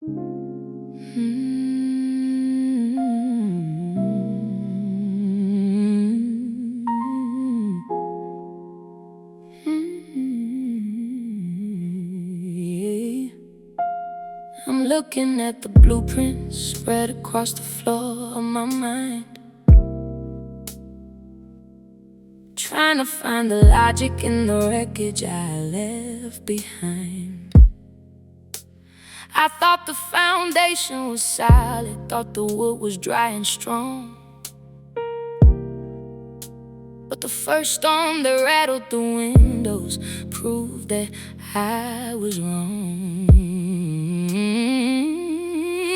I'm looking at the blueprints spread across the floor of my mind, trying to find the logic in the wreckage I left behind. I thought the foundation was solid, thought the wood was dry and strong, but the first storm that rattled the windows proved that I was wrong.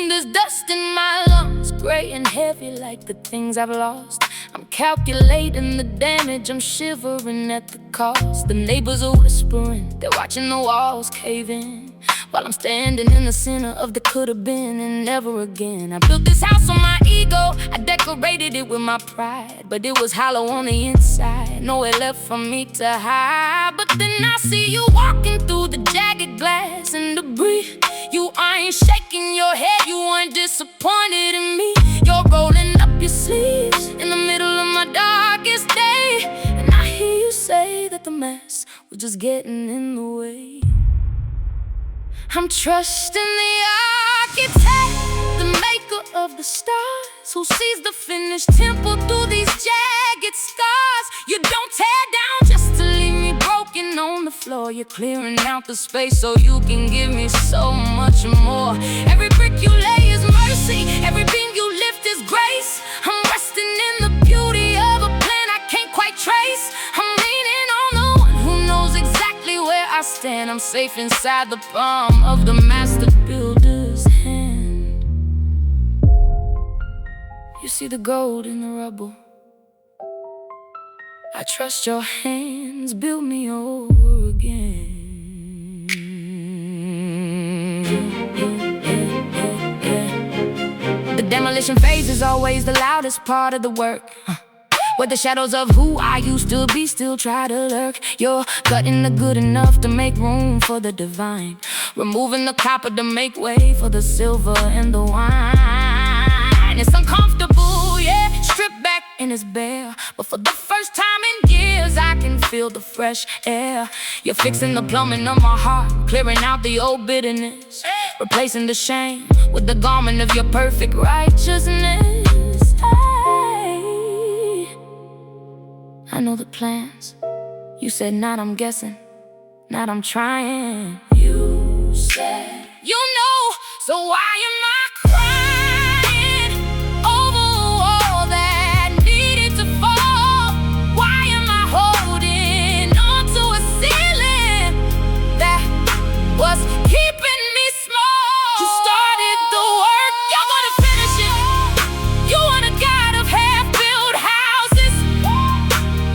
There's dust in my lungs, gray and heavy like the things I've lost. I'm calculating the damage, I'm shivering at the cost. The neighbors are whispering, they're watching the walls cave in, while I'm standing in the center of the could've been and never again. I built this house on my ego, I decorated it with my pride, but it was hollow on the inside, nowhere left for me to hide. But then I see you walking through the jagged glass and debris. You aren't shaking your head, you aren't disappointed in me. You're rolling up your sleeves in the middle of my darkest day, and I hear you say that the mess was just getting in the way. I'm trusting the architect, the maker of the stars, who sees the finished temple through these jagged scars. You don't tear down just to leave me broken on the floor. You're clearing out the space so you can give me so much more. Every brick you lay is mercy, every beam you lift is grace. I'm resting in the beauty of a plan I can't quite trace. I'm leaning on the one who knows exactly where I stand. I'm safe inside the palm of the master builder's hand. You see the gold in the rubble, I trust your hands build me over again. The demolition phase is always the loudest part of the work, where the shadows of who I used to be still try to lurk. You're gutting the good enough to make room for the divine, removing the copper to make way for the silver and the wine. It's uncomfortable, yeah, stripped back and it's bare, but for the first time in years I can feel the fresh air. You're fixing the plumbing of my heart, clearing out the old bitterness, replacing the shame with the garment of your perfect righteousness. Hey, I know the plans. You said not, I'm guessing, not, I'm trying. You said you know, so why am I crying over a wall that needed to fall? Why am I holding on to a ceiling that was keeping me small? You started the work, you're gonna finish it. You want a God of half-built houses,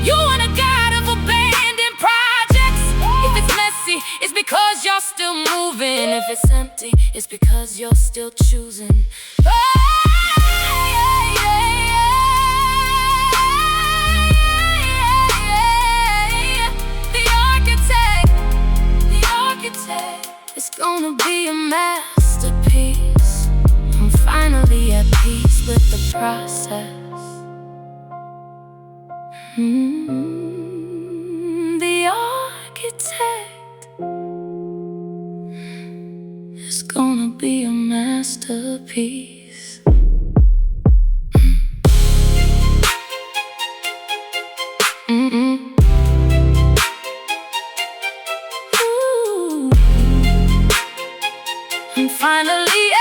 you want a God of abandoned projects. If it's messy, it's because you're still moving. If it's empty, it's because you're still choosing. The architect, it's gonna be a masterpiece. I'm finally at peace with the process. The architect, it's gonna be a masterpiece. Ooh. I'm finally